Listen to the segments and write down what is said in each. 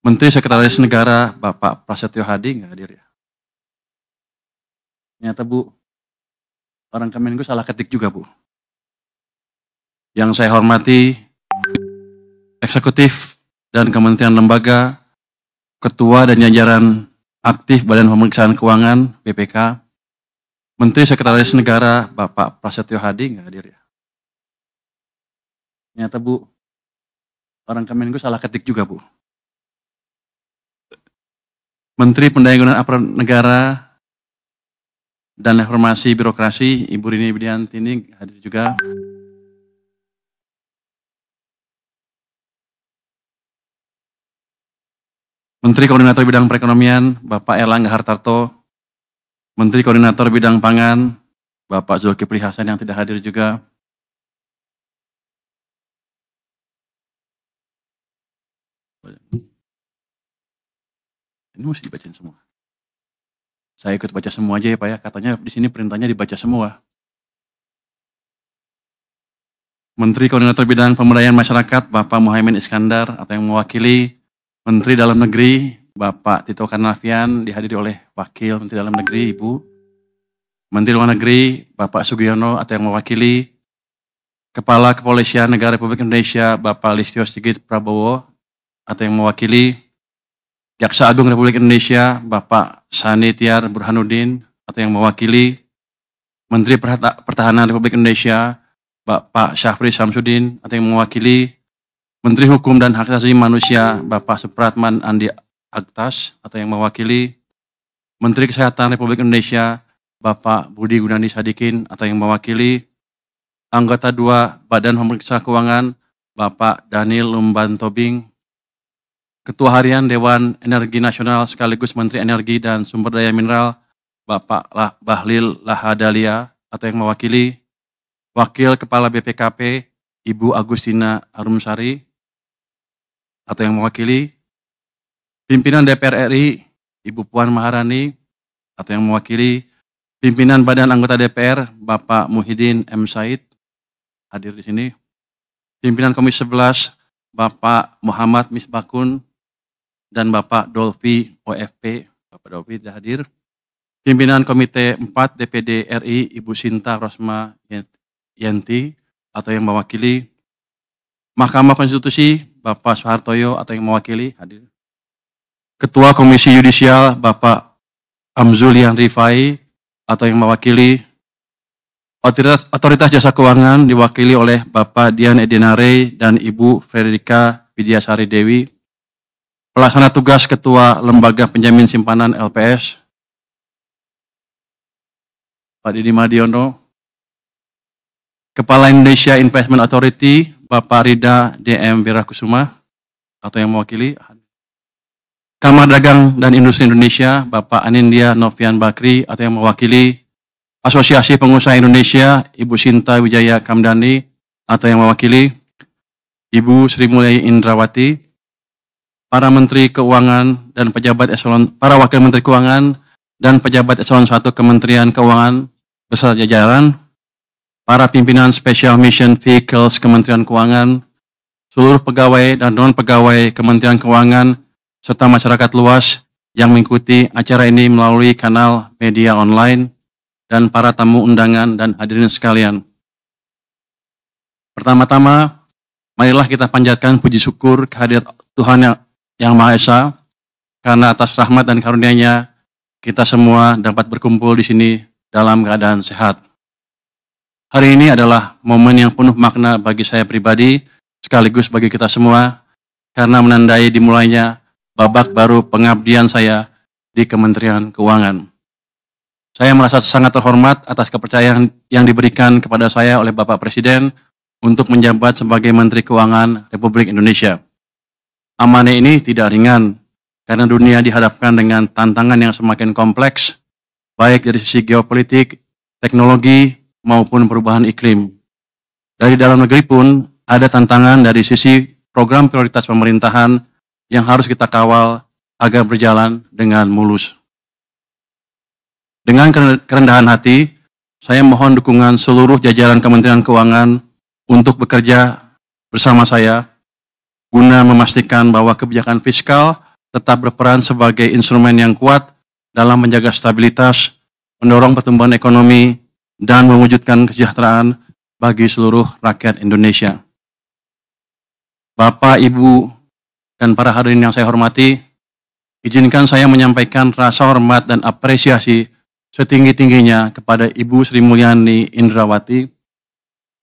Menteri Sekretaris Negara Bapak Prasetyo Hadi nggak hadir ya? Ternyata Bu, orang Kemenku salah ketik juga Bu. Yang saya hormati, eksekutif dan kementerian lembaga, ketua dan jajaran aktif Badan Pemeriksaan Keuangan BPK, Menteri Sekretaris Negara Bapak Prasetyo Hadi nggak hadir ya? Ternyata Bu, orang Kemenku salah ketik juga Bu. Menteri Pendayagunaan Aparatur Negara dan Reformasi Birokrasi Ibu Rini Widianti ini hadir juga. Menteri Koordinator Bidang Perekonomian Bapak Erlangga Hartarto, Menteri Koordinator Bidang Pangan Bapak Zulkifli Hasan yang tidak hadir juga. Ini mesti dibacain semua. Saya ikut baca semua aja ya Pak ya. Katanya di sini perintahnya dibaca semua. Menteri Koordinator Bidang Pemberdayaan Masyarakat Bapak Muhaimin Iskandar atau yang mewakili Menteri Dalam Negeri Bapak Tito Karnavian dihadiri oleh Wakil Menteri Dalam Negeri Ibu. Menteri Luar Negeri Bapak Sugiono atau yang mewakili Kepala Kepolisian Negara Republik Indonesia Bapak Listio Sigit Prabowo atau yang mewakili Jaksa Agung Republik Indonesia Bapak Sani Tiar Burhanuddin atau yang mewakili Menteri Pertahanan Republik Indonesia Bapak Syafri Samsudin atau yang mewakili Menteri Hukum dan Hak Asasi Manusia Bapak Supratman Andi Aktas atau yang mewakili Menteri Kesehatan Republik Indonesia Bapak Budi Gunadi Sadikin atau yang mewakili anggota 2 Badan Pemeriksa Keuangan Bapak Daniel Lumban Tobing, Ketua Harian Dewan Energi Nasional sekaligus Menteri Energi dan Sumber Daya Mineral Bapak Bahlil Lahadalia atau yang mewakili Wakil Kepala BPKP Ibu Agustina Arumsari atau yang mewakili Pimpinan DPR RI Ibu Puan Maharani atau yang mewakili Pimpinan Badan Anggota DPR Bapak Muhyiddin M. Said hadir di sini. Pimpinan Komisi 11 Bapak Muhammad Misbakun dan Bapak Dolfi OFP, Bapak Dolfi tidak hadir. Pimpinan Komite 4 DPD RI Ibu Sinta Rosma Yenti atau yang mewakili. Mahkamah Konstitusi Bapak Soehartoyo atau yang mewakili hadir. Ketua Komisi Yudisial Bapak Amzulian Rifai atau yang mewakili. Otoritas Jasa Keuangan diwakili oleh Bapak Dian Edinare dan Ibu Frederika Widiasari Dewi. Pelaksana tugas Ketua Lembaga Penjamin Simpanan LPS Pak Didi Madiono. Kepala Indonesia Investment Authority Bapak Rida DM Wirakusuma atau yang mewakili. Kamar Dagang dan Industri Indonesia Bapak Anindya Novian Bakri atau yang mewakili. Asosiasi Pengusaha Indonesia Ibu Sinta Wijaya Kamdani atau yang mewakili. Ibu Sri Mulyani Indrawati. Para Menteri Keuangan dan pejabat eselon, para Wakil Menteri Keuangan dan pejabat eselon 1 Kementerian Keuangan beserta jajaran, para pimpinan Special Mission Vehicles Kementerian Keuangan, seluruh pegawai dan non-pegawai Kementerian Keuangan, serta masyarakat luas yang mengikuti acara ini melalui kanal media online, dan para tamu undangan dan hadirin sekalian. Pertama-tama, marilah kita panjatkan puji syukur kehadirat Tuhan yang Maha Esa, karena atas rahmat dan karunia-Nya kita semua dapat berkumpul di sini dalam keadaan sehat. Hari ini adalah momen yang penuh makna bagi saya pribadi, sekaligus bagi kita semua, karena menandai dimulainya babak baru pengabdian saya di Kementerian Keuangan. Saya merasa sangat terhormat atas kepercayaan yang diberikan kepada saya oleh Bapak Presiden untuk menjabat sebagai Menteri Keuangan Republik Indonesia. Amanah ini tidak ringan, karena dunia dihadapkan dengan tantangan yang semakin kompleks, baik dari sisi geopolitik, teknologi, maupun perubahan iklim. Dari dalam negeri pun ada tantangan dari sisi program prioritas pemerintahan yang harus kita kawal agar berjalan dengan mulus. Dengan kerendahan hati, saya mohon dukungan seluruh jajaran Kementerian Keuangan untuk bekerja bersama saya guna memastikan bahwa kebijakan fiskal tetap berperan sebagai instrumen yang kuat dalam menjaga stabilitas, mendorong pertumbuhan ekonomi, dan mewujudkan kesejahteraan bagi seluruh rakyat Indonesia. Bapak, Ibu, dan para hadirin yang saya hormati, izinkan saya menyampaikan rasa hormat dan apresiasi setinggi-tingginya kepada Ibu Sri Mulyani Indrawati.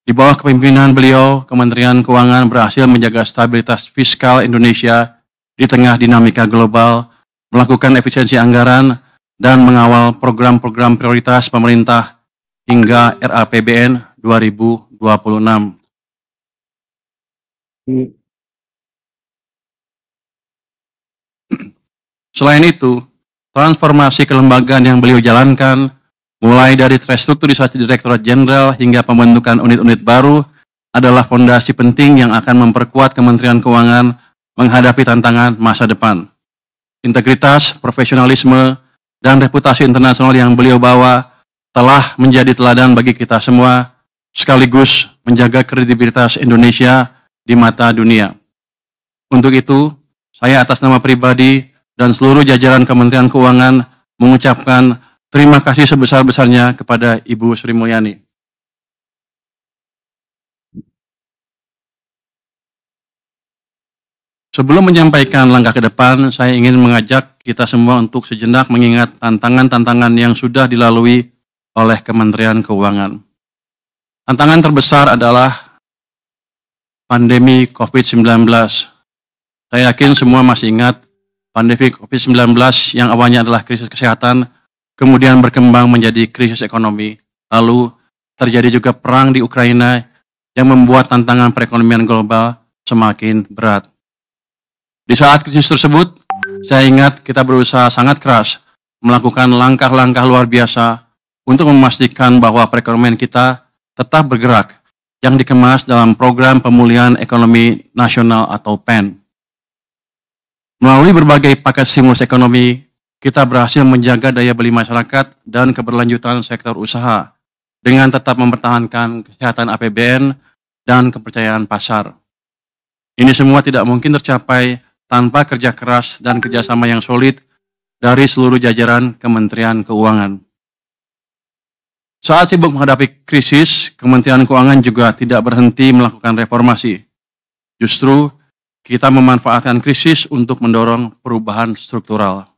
Di bawah kepemimpinan beliau, Kementerian Keuangan berhasil menjaga stabilitas fiskal Indonesia di tengah dinamika global, melakukan efisiensi anggaran, dan mengawal program-program prioritas pemerintah hingga RAPBN 2026. Selain itu, transformasi kelembagaan yang beliau jalankan, mulai dari restrukturisasi Direktorat Jenderal hingga pembentukan unit-unit baru, adalah fondasi penting yang akan memperkuat Kementerian Keuangan menghadapi tantangan masa depan. Integritas, profesionalisme, dan reputasi internasional yang beliau bawa telah menjadi teladan bagi kita semua, sekaligus menjaga kredibilitas Indonesia di mata dunia. Untuk itu, saya atas nama pribadi dan seluruh jajaran Kementerian Keuangan mengucapkan terima kasih sebesar-besarnya kepada Ibu Sri Mulyani. Sebelum menyampaikan langkah ke depan, saya ingin mengajak kita semua untuk sejenak mengingat tantangan-tantangan yang sudah dilalui oleh Kementerian Keuangan. Tantangan terbesar adalah pandemi COVID-19. Saya yakin semua masih ingat pandemi COVID-19 yang awalnya adalah krisis kesehatan, kemudian berkembang menjadi krisis ekonomi. Lalu terjadi juga perang di Ukraina yang membuat tantangan perekonomian global semakin berat. Di saat krisis tersebut, saya ingat kita berusaha sangat keras melakukan langkah-langkah luar biasa untuk memastikan bahwa perekonomian kita tetap bergerak yang dikemas dalam Program Pemulihan Ekonomi Nasional atau PEN. Melalui berbagai paket stimulus ekonomi, kita berhasil menjaga daya beli masyarakat dan keberlanjutan sektor usaha dengan tetap mempertahankan kesehatan APBN dan kepercayaan pasar. Ini semua tidak mungkin tercapai tanpa kerja keras dan kerjasama yang solid dari seluruh jajaran Kementerian Keuangan. Saat sibuk menghadapi krisis, Kementerian Keuangan juga tidak berhenti melakukan reformasi. Justru, kita memanfaatkan krisis untuk mendorong perubahan struktural.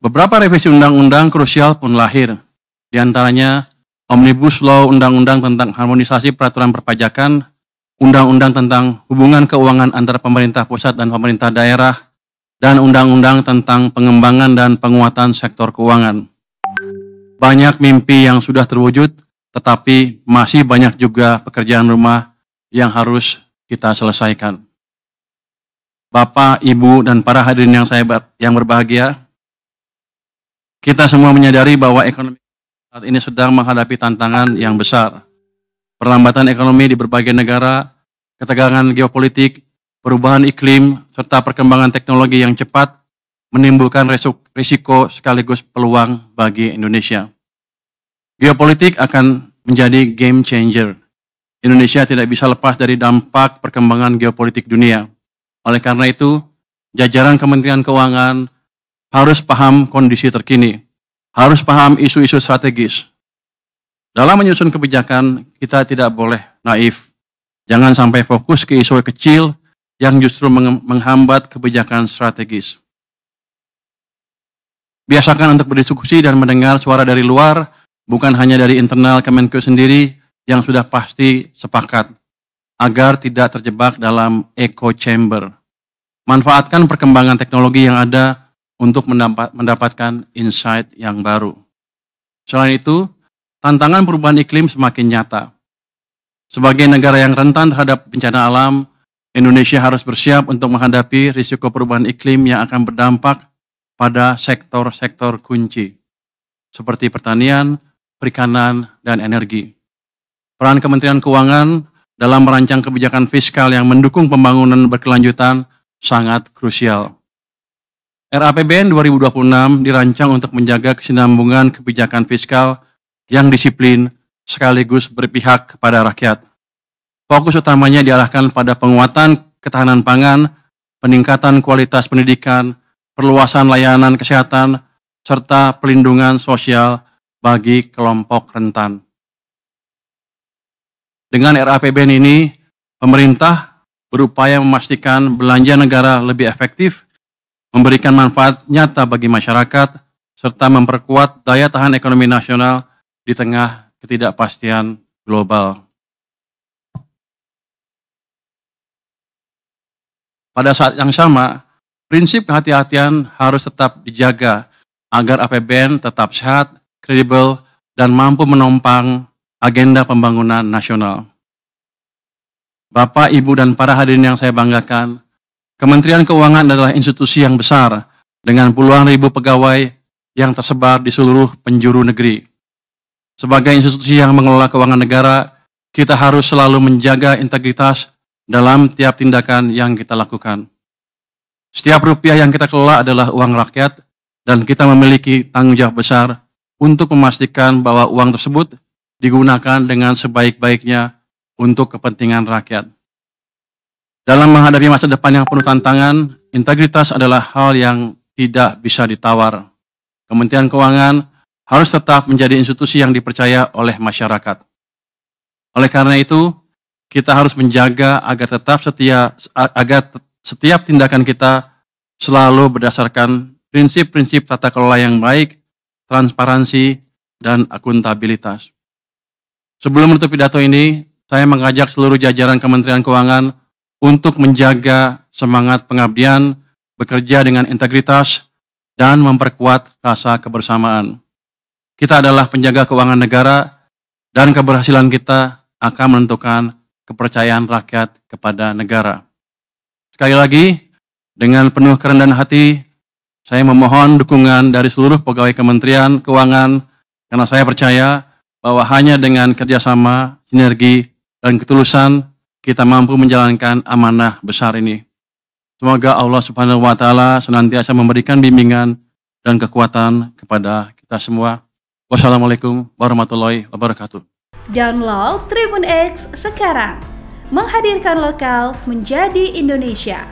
Beberapa revisi undang-undang krusial pun lahir, di antaranya Omnibus Law Undang-Undang tentang Harmonisasi Peraturan Perpajakan, Undang-Undang tentang Hubungan Keuangan antara Pemerintah Pusat dan Pemerintah Daerah, dan Undang-Undang tentang Pengembangan dan Penguatan Sektor Keuangan. Banyak mimpi yang sudah terwujud, tetapi masih banyak juga pekerjaan rumah yang harus kita selesaikan. Bapak, Ibu, dan para hadirin yang berbahagia, kita semua menyadari bahwa ekonomi saat ini sedang menghadapi tantangan yang besar. Perlambatan ekonomi di berbagai negara, ketegangan geopolitik, perubahan iklim, serta perkembangan teknologi yang cepat menimbulkan risiko sekaligus peluang bagi Indonesia. Geopolitik akan menjadi game changer. Indonesia tidak bisa lepas dari dampak perkembangan geopolitik dunia. Oleh karena itu, jajaran Kementerian Keuangan harus paham kondisi terkini, harus paham isu-isu strategis. Dalam menyusun kebijakan, kita tidak boleh naif. Jangan sampai fokus ke isu kecil yang justru menghambat kebijakan strategis. Biasakan untuk berdiskusi dan mendengar suara dari luar, bukan hanya dari internal Kemenkeu sendiri yang sudah pasti sepakat, agar tidak terjebak dalam echo chamber. Manfaatkan perkembangan teknologi yang ada untuk mendapatkan insight yang baru. Selain itu, tantangan perubahan iklim semakin nyata. Sebagai negara yang rentan terhadap bencana alam, Indonesia harus bersiap untuk menghadapi risiko perubahan iklim yang akan berdampak pada sektor-sektor kunci, seperti pertanian, perikanan, dan energi. Peran Kementerian Keuangan dalam merancang kebijakan fiskal yang mendukung pembangunan berkelanjutan sangat krusial. RAPBN 2026 dirancang untuk menjaga kesinambungan kebijakan fiskal yang disiplin sekaligus berpihak kepada rakyat. Fokus utamanya diarahkan pada penguatan ketahanan pangan, peningkatan kualitas pendidikan, perluasan layanan kesehatan, serta pelindungan sosial bagi kelompok rentan. Dengan RAPBN ini, pemerintah berupaya memastikan belanja negara lebih efektif, memberikan manfaat nyata bagi masyarakat, serta memperkuat daya tahan ekonomi nasional di tengah ketidakpastian global. Pada saat yang sama, prinsip kehati-hatian harus tetap dijaga agar APBN tetap sehat, kredibel, dan mampu menopang agenda pembangunan nasional. Bapak, Ibu, dan para hadirin yang saya banggakan, Kementerian Keuangan adalah institusi yang besar dengan puluhan ribu pegawai yang tersebar di seluruh penjuru negeri. Sebagai institusi yang mengelola keuangan negara, kita harus selalu menjaga integritas dalam tiap tindakan yang kita lakukan. Setiap rupiah yang kita kelola adalah uang rakyat dan kita memiliki tanggung jawab besar untuk memastikan bahwa uang tersebut digunakan dengan sebaik-baiknya untuk kepentingan rakyat. Dalam menghadapi masa depan yang penuh tantangan, integritas adalah hal yang tidak bisa ditawar. Kementerian Keuangan harus tetap menjadi institusi yang dipercaya oleh masyarakat. Oleh karena itu, kita harus menjaga agar setiap tindakan kita selalu berdasarkan prinsip-prinsip tata kelola yang baik, transparansi, dan akuntabilitas. Sebelum menutup pidato ini, saya mengajak seluruh jajaran Kementerian Keuangan untuk menjaga semangat pengabdian, bekerja dengan integritas, dan memperkuat rasa kebersamaan. Kita adalah penjaga keuangan negara, dan keberhasilan kita akan menentukan kepercayaan rakyat kepada negara. Sekali lagi, dengan penuh kerendahan hati, saya memohon dukungan dari seluruh pegawai Kementerian Keuangan, karena saya percaya bahwa hanya dengan kerjasama, sinergi, dan ketulusan, kita mampu menjalankan amanah besar ini. Semoga Allah Subhanahu wa Ta'ala senantiasa memberikan bimbingan dan kekuatan kepada kita semua. Wassalamualaikum warahmatullahi wabarakatuh. Download Tribun X sekarang, menghadirkan lokal menjadi Indonesia.